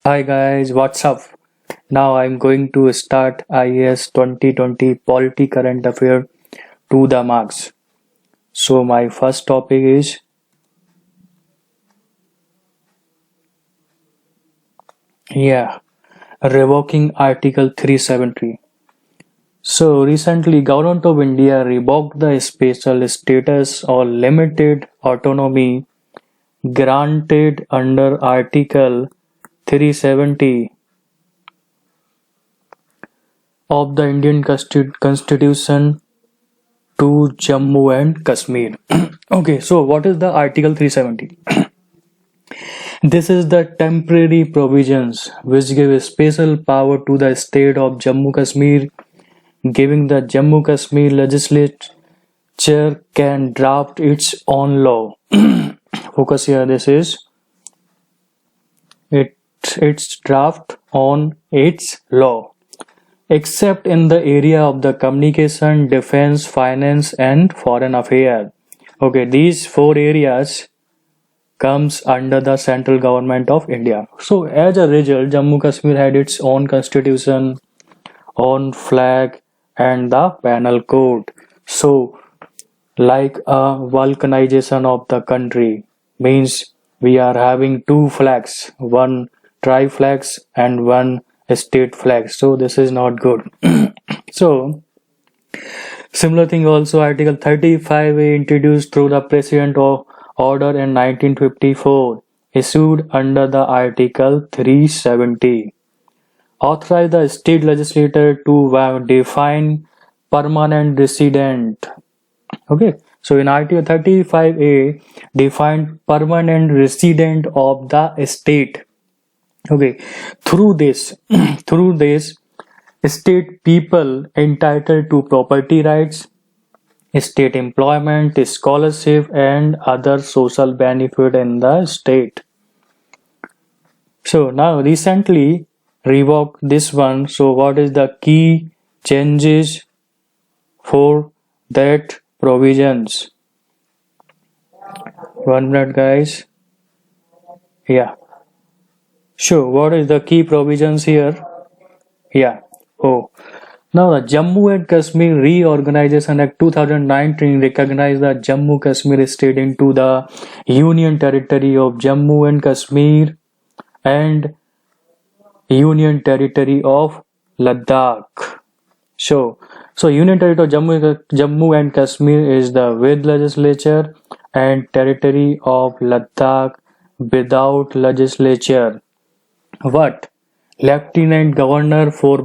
Hi guys, what's up? Now I'm going to start IAS 2020 Polity Current Affair to the marks. So my first topic is revoking Article 370. So recently Government of India revoked the special status or limited autonomy granted under Article 370 of the Indian Constitution to Jammu and Kashmir. Okay, so what is the Article 370? This is the temporary provisions which give special power to the state of Jammu Kashmir, giving the Jammu Kashmir legislature can draft its own law. Focus here, this is its draft on its law, except in the area of the communication, defense, finance, and foreign affairs. Okay, these four areas comes under the central government of India. So as a result, Jammu Kashmir had its own constitution, own flag, and the penal code. So like a balkanization of the country means we are having two flags, one tribe flags and one state flag. So this is not good. So similar thing also Article 35A introduced through the President of Order in 1954 issued under the Article 370 authorized the state legislature to define permanent resident. Okay, so in Article 35A defined permanent resident of the state. Okay, through this through this state people entitled to property rights, state employment, scholarship, and other social benefit in the state. So now recently revoke this one. So what is the key changes for that provisions? 1 minute guys. Yeah. Sure, what is the key provisions here? Yeah. Oh. Now, the Jammu and Kashmir Reorganization Act 2019 recognized the Jammu Kashmir state into the Union Territory of Jammu and Kashmir and Union Territory of Ladakh. So Union Territory of Jammu and Kashmir is the with legislature and Territory of Ladakh without legislature. What? Lieutenant Governor for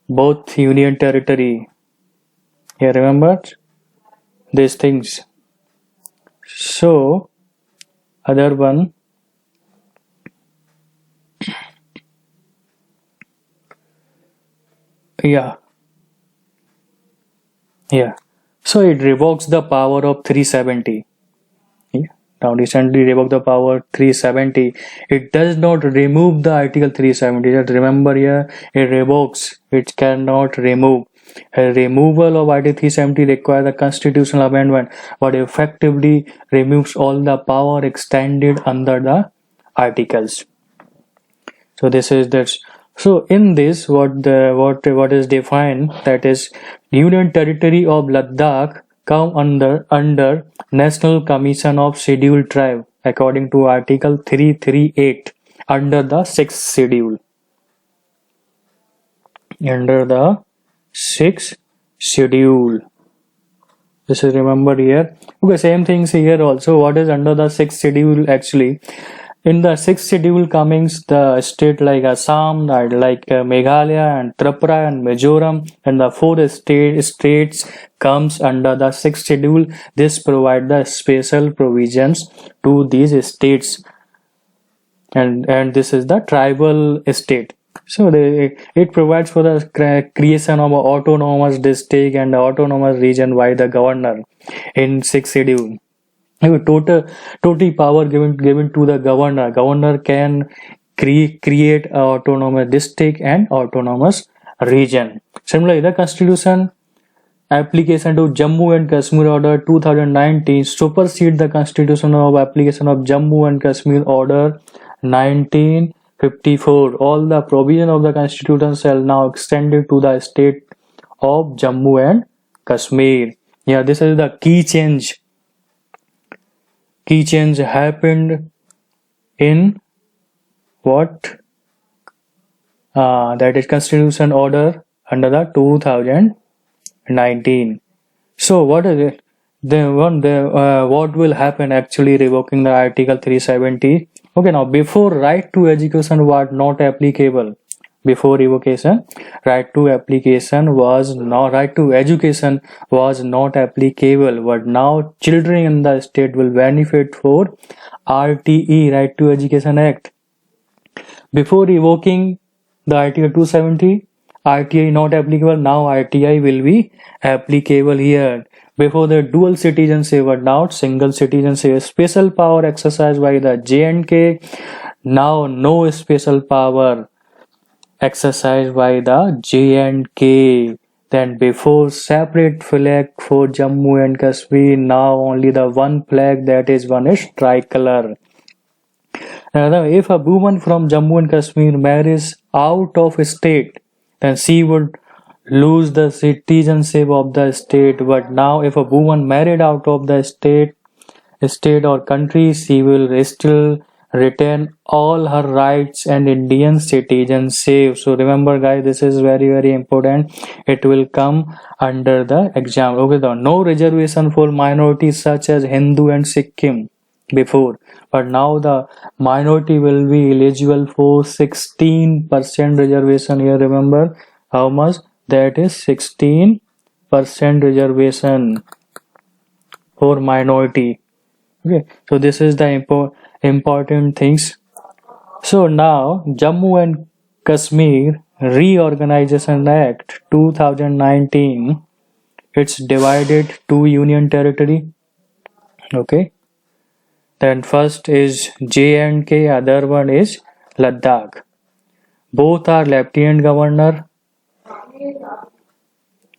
both Union Territory. Yeah, remember these things. So other one. Yeah. So it revokes the power of 370. Yeah. Now recently revoked the power 370. It does not remove the Article 370. Just remember here, it revokes. It cannot remove. A removal of Article 370 requires a constitutional amendment, but effectively removes all the power extended under the articles. So this is that. So in this, what is defined, that is Union Territory of Ladakh come under National Commission of Scheduled Tribe according to Article 338 under the 6th schedule. Under the 6th schedule. This is remembered here. Okay, same things here also. What is under the 6th schedule actually? In the 6th schedule comes the state like Assam, like Meghalaya and Tripura and Mizoram, and the 4 states comes under the 6th schedule. This provide the special provisions to these states, and this is the tribal state. So it provides for the creation of an autonomous district and autonomous region by the governor in 6th schedule. Total power given to the governor. Governor can create an autonomous district and autonomous region. Similarly, the constitution application to Jammu and Kashmir Order 2019 supersede the constitutional application of Jammu and Kashmir Order 1954. All the provision of the constitution shall now extended to the state of Jammu and Kashmir. Yeah, this is the key change. Key change happened in what? That is constitution order under the 2019. So what is it? What will happen actually revoking the Article 370? Okay, now before right to education was not applicable. Before revocation, right to education was not applicable, but now children in the state will benefit for RTE, Right to Education Act. Before revoking the Article 270, RTI not applicable, now RTI will be applicable here. Before the dual citizenship, but now single citizenship. Special power exercised by the J&K, now no special power exercised by the J&K. Then before separate flag for Jammu and Kashmir, now only the one flag, that is one is tricolor. Now, if a woman from Jammu and Kashmir marries out of state, then she would lose the citizenship of the state. But now if a woman married out of the state or country, she will still retain all her rights and Indian citizenship. So remember guys, this is very very important. It will come under the exam. Okay, no reservation for minorities such as Hindu and Sikkim before, but now the minority will be eligible for 16% reservation here. Remember how much? That is 16% reservation for minority. Okay, so this is the important things. So now Jammu and Kashmir Reorganization Act 2019, it's divided to union territory. Okay, then first is J&K, other one is Ladakh. Both are lieutenant governor.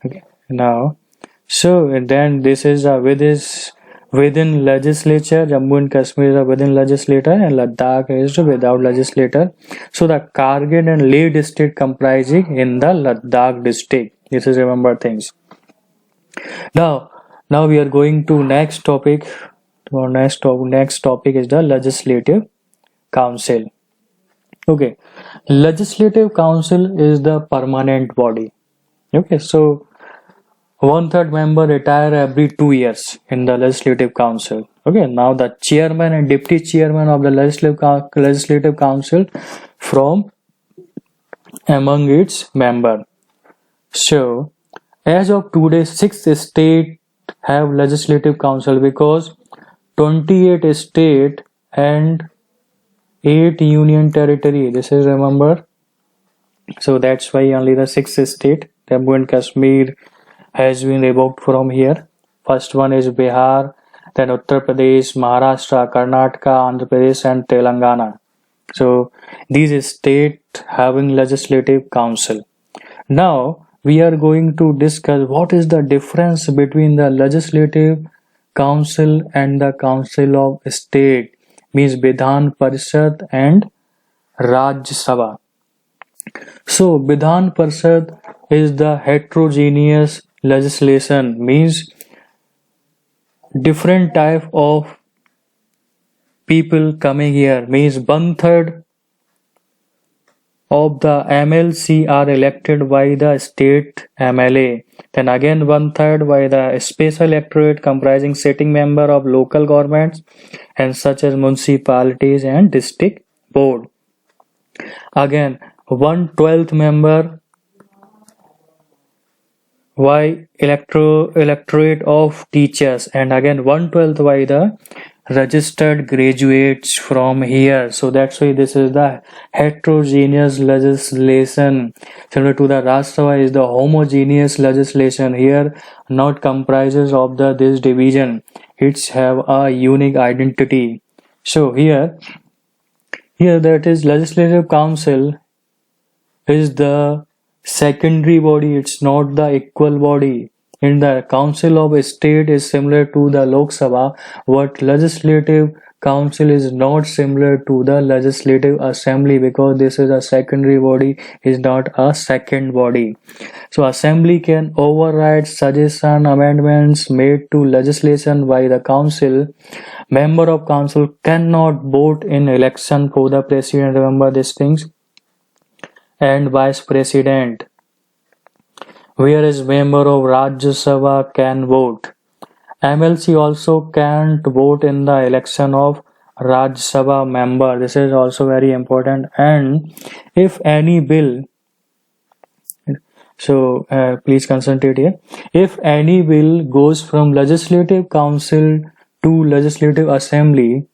Okay, now so then this is within legislature. Jammu and Kashmir is within legislature and Ladakh is without legislature. So the Kargil and Leh district comprising in the Ladakh district. This is remember things. Now we are going to next topic. Our next topic is the Legislative Council. Okay, Legislative Council is the permanent body. Okay, so 1/3 member retire every 2 years in the Legislative Council. Okay, now the chairman and deputy chairman of the Legislative Council from among its member. So as of today, 6 states have Legislative Council because 28 state and 8 union territory. This is remember. So that's why only the 6 state, Jammu and Kashmir, has been revoked from here. First one is Bihar, then Uttar Pradesh, Maharashtra, Karnataka, Andhra Pradesh and Telangana. So these states having Legislative Council. Now we are going to discuss what is the difference between the Legislative Council and the Council of State, means Vidhan Parishad and Rajya Sabha. So Vidhan Parishad is the heterogeneous legislation, means different type of people coming here, means 1/3 of the MLC are elected by the state MLA. Then again 1/3 by the special electorate comprising sitting member of local governments and such as municipalities and district board. Again 1/12 member by electorate of teachers, and again 1/12 by the registered graduates from here. So that's why this is the heterogeneous legislation. Similar to the Rajya Sabha is the homogeneous legislation. Here not comprises of this division. It's have a unique identity. So here that is Legislative Council is the secondary body. It's not the equal body. In the Council of State is similar to the Lok Sabha, what Legislative Council is not similar to the Legislative Assembly because this is a secondary body, is not a second body. So Assembly can override suggestion amendments made to legislation by the Council. Member of Council cannot vote in election for the President, remember these things, and Vice President, whereas member of Rajya Sabha can vote. MLC also can't vote in the election of Rajya Sabha member. This is also very important. And if any bill, so please concentrate here. If any bill goes from Legislative Council to Legislative Assembly,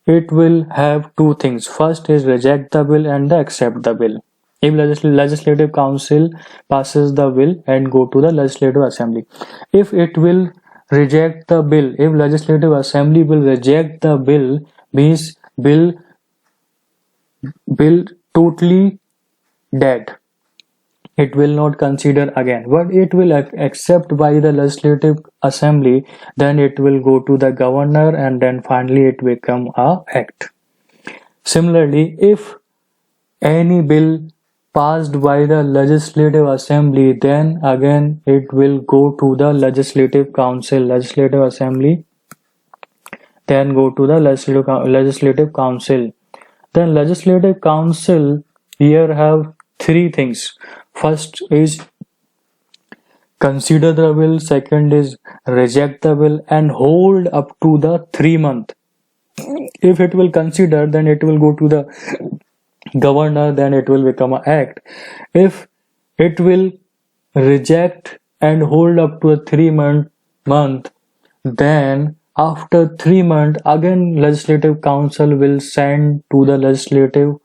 it will have two things. First is reject the bill and accept the bill. If Legislative Council passes the bill and go to the Legislative Assembly. If it will reject the bill, if Legislative Assembly will reject the bill, means bill totally dead. It will not consider again, but it will accept by the Legislative Assembly, then it will go to the governor and then finally it become a act. Similarly, if any bill passed by the Legislative Assembly, then again it will go to the Legislative Council, Legislative Assembly, then go to the Legislative Council. Then Legislative Council here have three things. First is consider the bill, second is reject the bill and hold up to the 3 months. If it will consider, then it will go to the governor, then it will become an act. If it will reject and hold up to a 3 month, then after 3 months again Legislative Council will send to the Legislative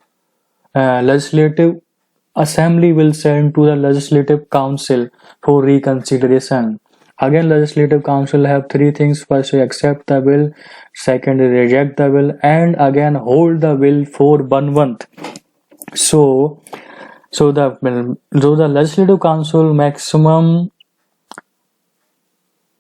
Assembly will send to the Legislative Council for reconsideration. Again Legislative Council have three things. First is accept the bill, second is reject the bill and again hold the bill for 1 month. So the Legislative Council maximum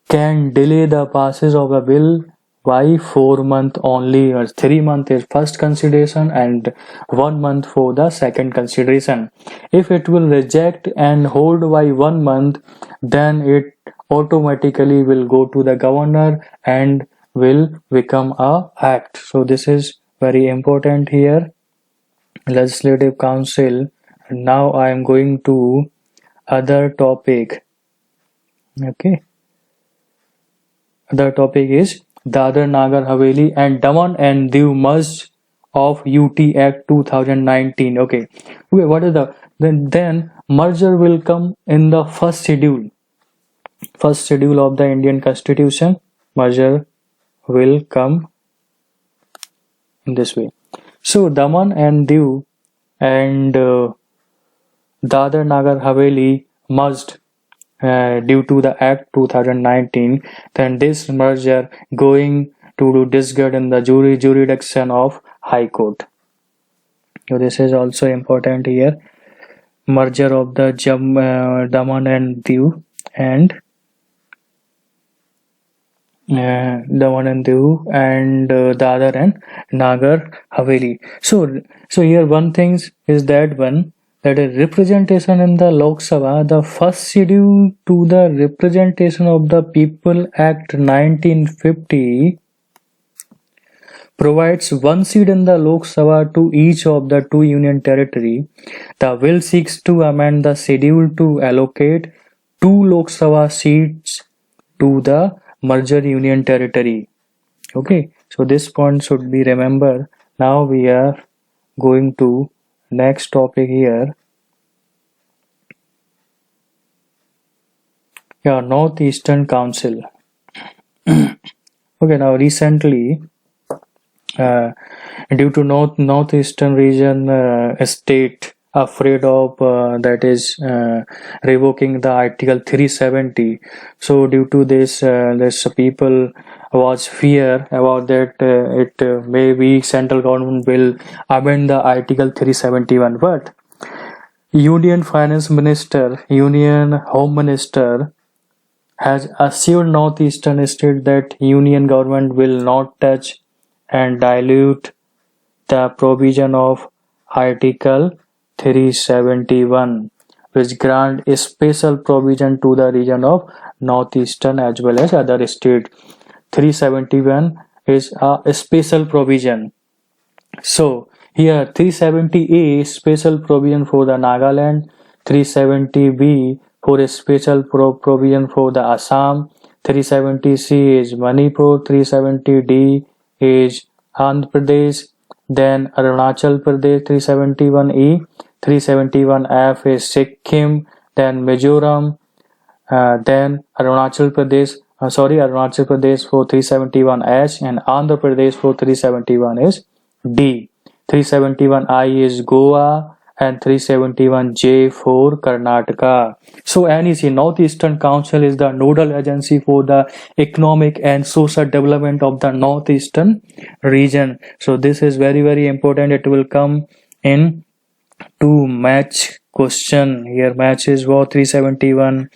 can delay the passage of a bill by 4 months only, or 3 months is first consideration and 1 month for the second consideration. If it will reject and hold by 1 month, then it automatically will go to the governor and will become a act. So this is very important here, Legislative Council. Now I am going to other topic. Okay, the topic is Dadar Nagar Haveli and Daman and Diu merged of UT Act 2019. Okay, what is the then merger will come in the first schedule of the Indian Constitution. Merger will come in this way. So Daman and Diu and Dadar Nagar Haveli merged due to the Act 2019, then this merger going to disregard in the jurisdiction of High Court. So this is also important here. Merger of the Daman and Diu and Dadar and Nagar Haveli. So here one thing is that a representation in the Lok Sabha, the first schedule to the Representation of the People Act 1950 provides 1 seat in the Lok Sabha to each of the 2 union territory. The bill seeks to amend the schedule to allocate 2 Lok Sabha seats to the merger union territory. Okay, so this point should be remembered. Now we are going to next topic here. Yeah, Northeastern Council. Okay, now recently due to northeastern region state afraid of that is revoking the Article 370. So due to this people was fear about that it maybe central government will amend the Article 371, but Union Finance Minister, Union Home Minister has assured northeastern state that Union government will not touch and dilute the provision of Article 371, which grant a special provision to the region of Northeastern as well as other states. 371 is a special provision. So here 370A is special provision for the Nagaland, 370B for a special provision for the Assam, 370C is Manipur, 370D is Andhra Pradesh, then Arunachal Pradesh 371E, 371F is Sikkim, then Mizoram, then Arunachal Pradesh for 371H, and Andhra Pradesh for 371 is D. 371I is Goa and 371J for Karnataka. So NEC, Northeastern Council, is the nodal agency for the economic and social development of the Northeastern region. So this is very, very important. It will come in to match question. Here match is what? 371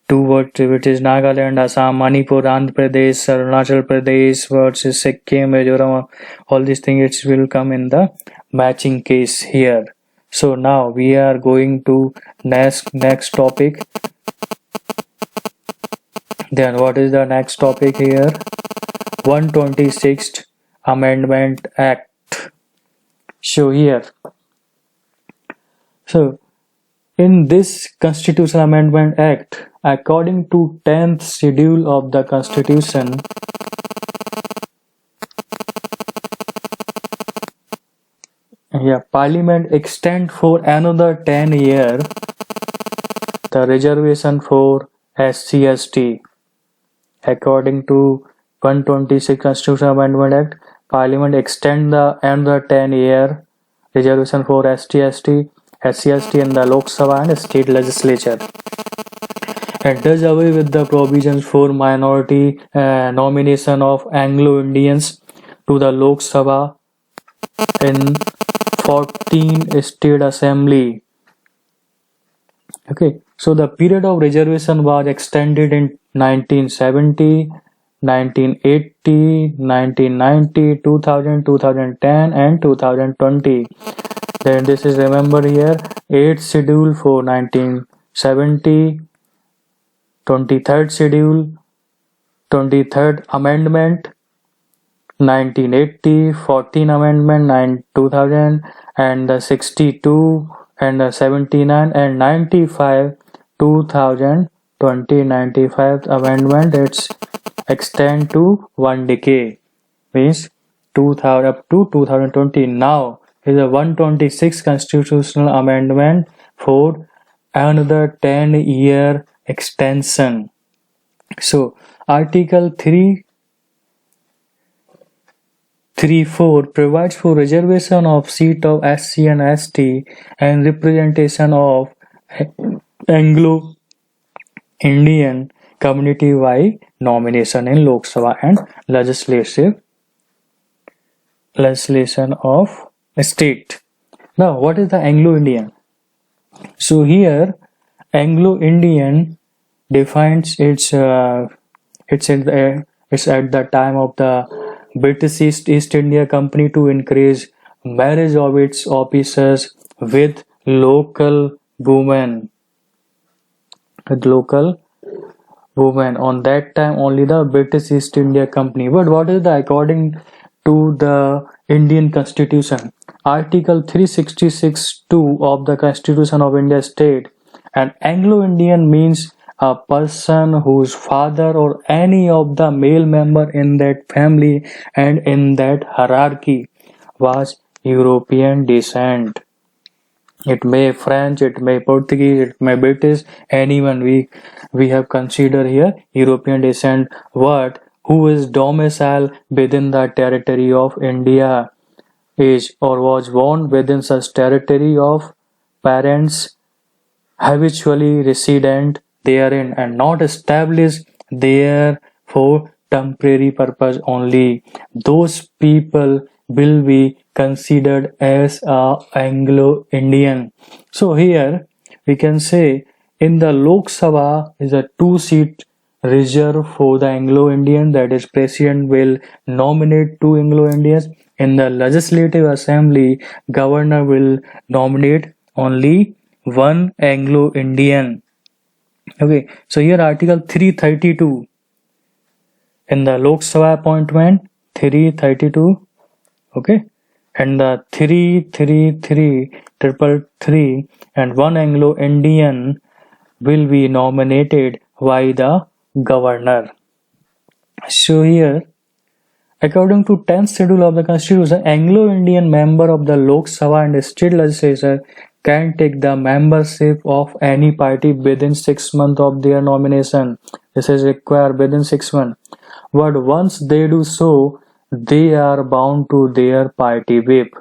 to what, which is Nagaland, Assam, Manipur, Andhra Pradesh, Arunachal Pradesh versus Sikkim, Mizoram. All these things it will come in the matching case here. So now we are going to next topic. Then what is the next topic here? 126th Amendment Act. So here, so in this Constitutional Amendment Act, according to 10th schedule of the Constitution, Parliament extend for another 10 years the reservation for SC/ST. According to 126 Constitutional Amendment Act, Parliament extend the another 10-year reservation for SC/ST in the Lok Sabha and state legislature, and does away with the provisions for minority nomination of Anglo-Indians to the Lok Sabha in 14 state assembly. Okay, so the period of reservation was extended in 1970, 1980, 1990, 2000, 2010 and 2020. Then this is, remember here, 8th schedule for 1970, 23rd schedule, 23rd amendment 1980, 14 amendment 2000, and the 62 and the 79 and 95 2020 95th amendment. It's extend to 1 decade, means 2000 up to 2020. Now is a 126 constitutional amendment for another 10-year extension. So Article 334 provides for reservation of seat of SC and ST and representation of Anglo-Indian community by nomination in Lok Sabha and legislation of state. Now, what is the Anglo-Indian? So here, Anglo-Indian defines it's at the time of the British East India Company to encourage marriage of its officers with local women. On that time, only the British East India Company. But what is the, according to the Indian Constitution, Article 366(2) of the Constitution of India state, an Anglo-Indian means a person whose father or any of the male member in that family and in that hierarchy was European descent. It may French, it may Portuguese, it may British, anyone we have considered here European descent. What? Who is domiciled within the territory of India is or was born within such territory of parents habitually resident therein and not established there for temporary purpose only. Those people will be considered as Anglo-Indian. So here we can say in the Lok Sabha is a 2-seat reserved for the Anglo-Indian, that is president will nominate two Anglo-Indians. In the legislative assembly, governor will nominate only one Anglo-Indian. Okay, so here article 332 in the Lok Sabha appointment 332, okay, and the 333 and one Anglo-Indian will be nominated by the governor. So here, according to 10th schedule of the constitution, Anglo-Indian member of the Lok Sabha and state legislature can take the membership of any party within 6 months of their nomination. This is required within 6 months. But once they do so, they are bound to their party whip.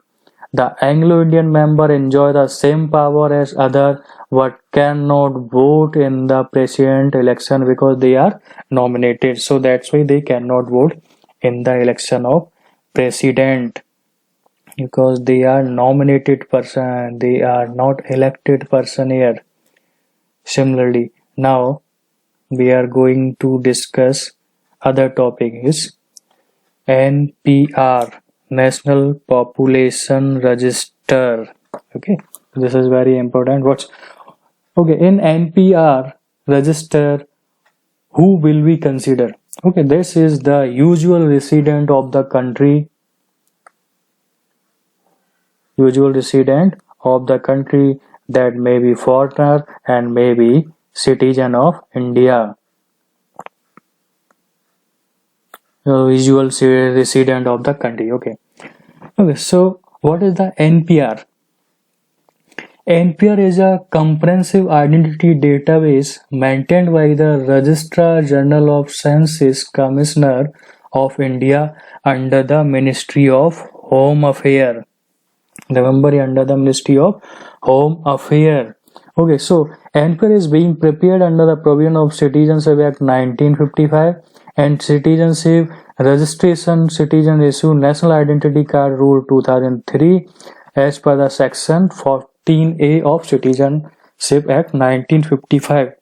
The Anglo-Indian member enjoy the same power as other but cannot vote in the president election because they are nominated. So that's why they cannot vote in the election of president, because they are nominated person, they are not elected person here. Similarly, now we are going to discuss other topic is NPR, National Population Register. Okay, this is very important. What's okay in NPR register? Who will we consider? Okay, this is the usual resident of the country. Usual resident of the country, that may be foreigner and may be citizen of India. Usual resident of the country. Okay. So what is the NPR? NPR is a comprehensive identity database maintained by the Registrar General of Census Commissioner of India under the Ministry of Home Affairs. Remember, under the Ministry of Home Affairs. Okay, so NPR is being prepared under the provision of Citizenship Act 1955 and Citizenship Registration Citizen Issue National Identity Card Rule 2003 as per the section 14A of Citizenship Act 1955.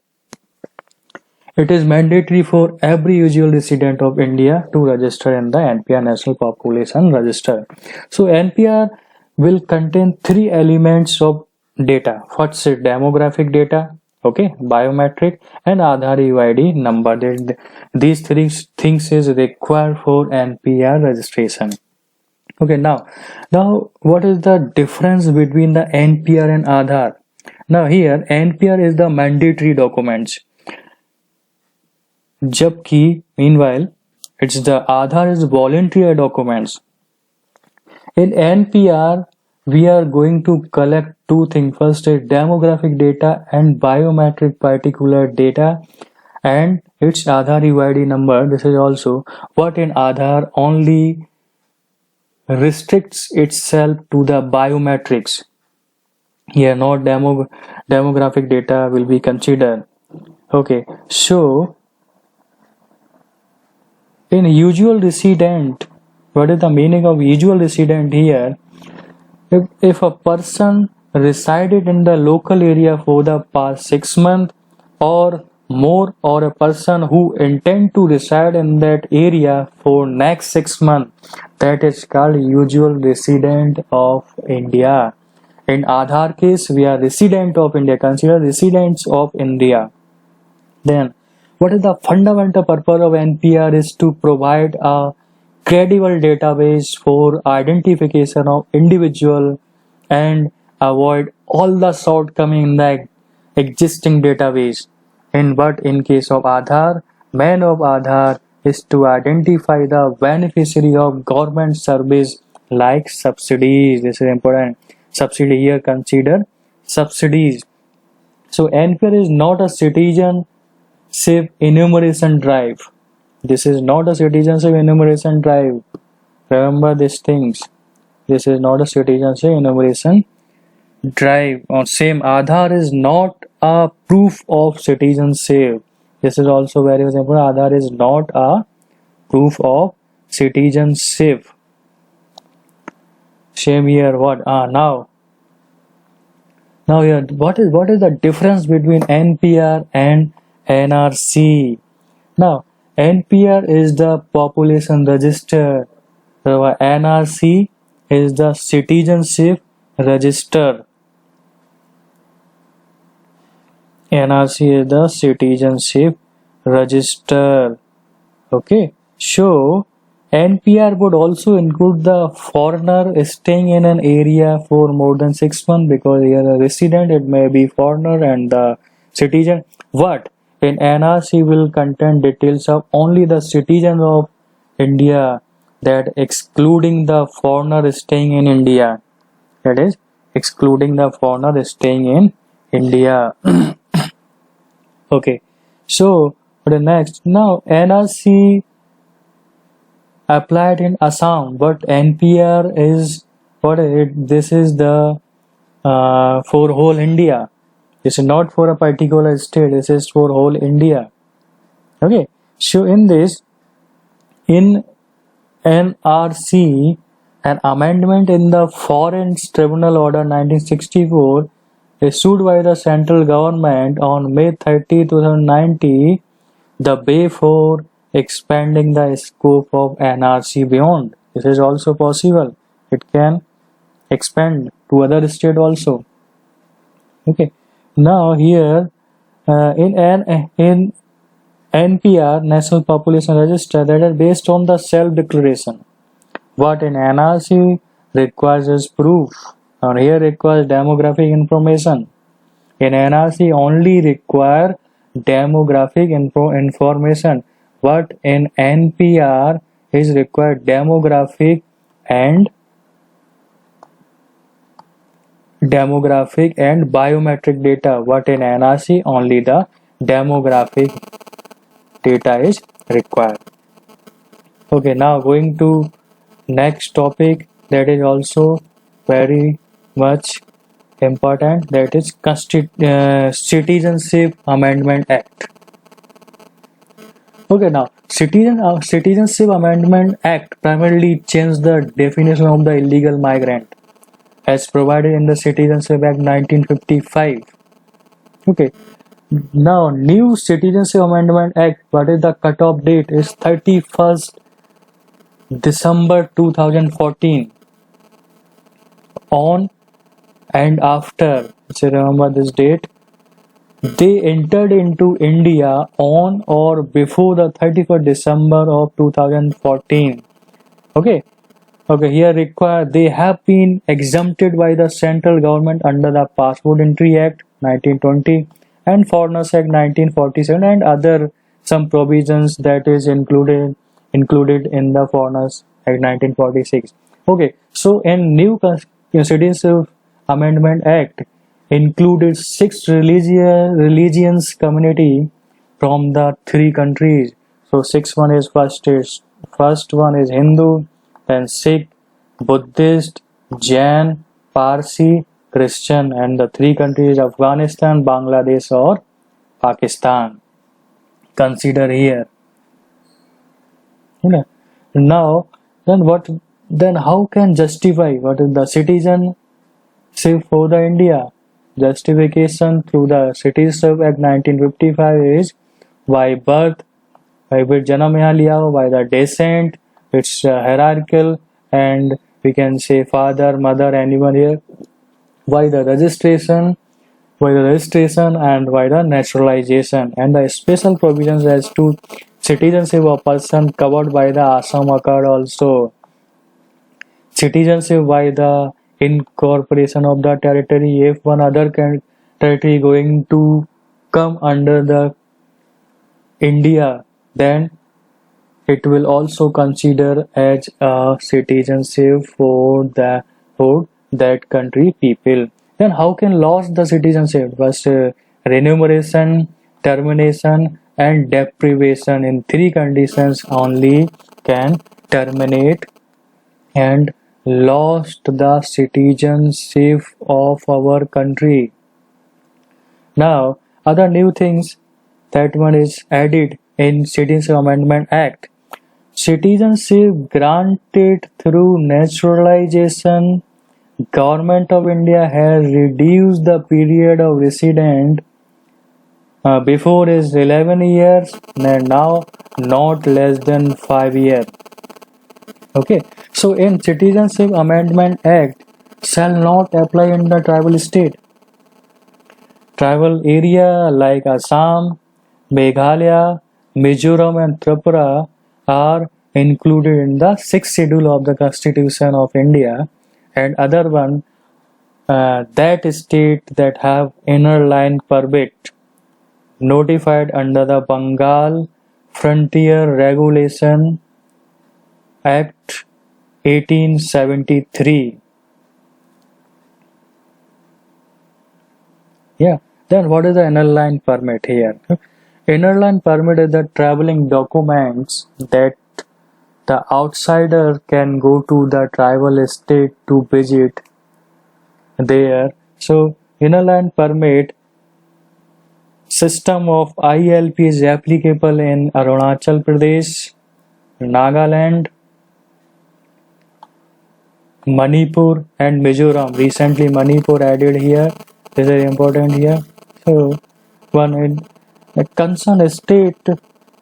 It is mandatory for every usual resident of India to register in the NPR National Population Register. So NPR will contain three elements of data. First is demographic data, okay, biometric and Aadhaar UID number. These three things is required for NPR registration. Okay, now what is the difference between the NPR and Aadhaar? Now here NPR is the mandatory documents, jabki meanwhile it's the Aadhaar is voluntary documents. In NPR, we are going to collect two things. First is demographic data and biometric particular data and its Aadhaar UID number. This is also what in Aadhaar only restricts itself to the biometrics. Here not demographic data will be considered. Okay, so in usual resident, what is the meaning of usual resident here? If a person resided in the local area for the past 6 months or more, or a person who intend to reside in that area for next 6 months, that is called usual resident of India. In Aadhaar case, we are resident of India, consider residents of India. Then, what is the fundamental purpose of NPR is to provide a credible database for identification of individual and avoid all the shortcomings in the existing database. But in case of Aadhaar, main of Aadhaar is to identify the beneficiary of government service like subsidies. This is important. Subsidy here, consider subsidies. So NPR is not a citizenship enumeration drive. This is not a citizenship enumeration drive. Remember these things. This is not a citizenship enumeration drive. Or same, Aadhaar is not a proof of citizenship. This is also very important. Aadhaar is not a proof of citizenship. Same here. What? Now here, what is the difference between NPR and NRC? Now, NPR is the population register. The NRC is the citizenship register. NRC is the citizenship register. Okay, so NPR would also include the foreigner staying in an area for more than 6 months, because here a resident, it may be foreigner and the citizen. What in NRC will contain details of only the citizen of India, that excluding the foreigner staying in India. That is excluding the foreigner staying in India. Okay, so the next, now NRC applied in Assam, but NPR is what it? This is the for whole India. This is not for a particular state. This is for whole India. Okay, so in this, in NRC, an amendment in the Foreign Tribunal Order 1964 issued by the central government on May 30, 2019, the way for expanding the scope of NRC beyond. This is also possible. It can expand to other state also. Okay. Now here in NPR, National Population Register, that is based on the self-declaration. What in NRC requires is proof, or here requires demographic information. In NRC only require demographic information. What in NPR is required demographic and biometric data. What in NRC only the demographic data is required. Okay, now going to next topic, that is also very much important, that is Citizenship Amendment Act. Okay, now Citizenship Amendment Act primarily changed the definition of the illegal migrant as provided in the Citizenship Act 1955. Okay, now new Citizenship Amendment Act, what is the cutoff date, is 31st December 2014. On and after, so remember this date, they entered into India on or before the 31st December of 2014. Okay, here required, they have been exempted by the central government under the Passport Entry Act 1920 and Foreigners Act 1947 and other some provisions that is included in the Foreigners Act 1946. Okay, so in new Citizenship Amendment Act included 6 religions community from the 3 countries. So first one is Hindu, then Sikh, Buddhist, Jain, Parsi, Christian, and the 3 countries Afghanistan, Bangladesh or Pakistan. Consider here. Now, then how can justify what is the citizenship for the India? Justification through the Citizenship Act 1955 is by birth, by janam yahan liya ho, by the descent, it's hierarchical, and we can say father, mother, anyone here, by the registration, and by the naturalization, and the special provisions as to citizenship of person covered by the Assam Accord also. Citizenship by the incorporation of the territory. If one other territory going to come under the India, then it will also consider as a citizenship for that country people. Then how can lose the citizenship? First, remuneration, termination, and deprivation. In 3 conditions only can terminate and lost the citizenship of our country. Now, other new things, that one is added in Citizenship Amendment Act. Citizenship granted through naturalization. Government of India has reduced the period of residence before is 11 years and now not less than 5 years. Okay, so in Citizenship Amendment Act shall not apply in the tribal state. Tribal area like Assam, Meghalaya, Mizoram and Tripura are included in the 6th schedule of the Constitution of India, and other one that state that have inner line permit notified under the Bengal Frontier Regulation Act 1873. Yeah, then what is the inner line permit here? Inner line permit is the traveling documents that the outsider can go to the tribal state to visit there. So inner line permit system of ILP is applicable in Arunachal Pradesh, Nagaland, Manipur and Mizoram. Recently Manipur added here. This is important here. So a concerned state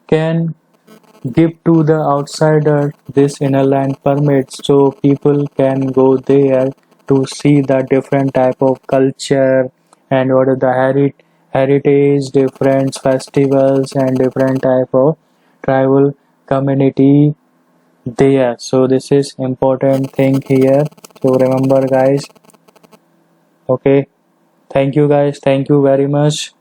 can give to the outsider this inner line permit, so people can go there to see the different type of culture and what is the heritage, different festivals and different type of tribal community there. So this is important thing here, so remember guys. Okay, thank you guys, thank you very much.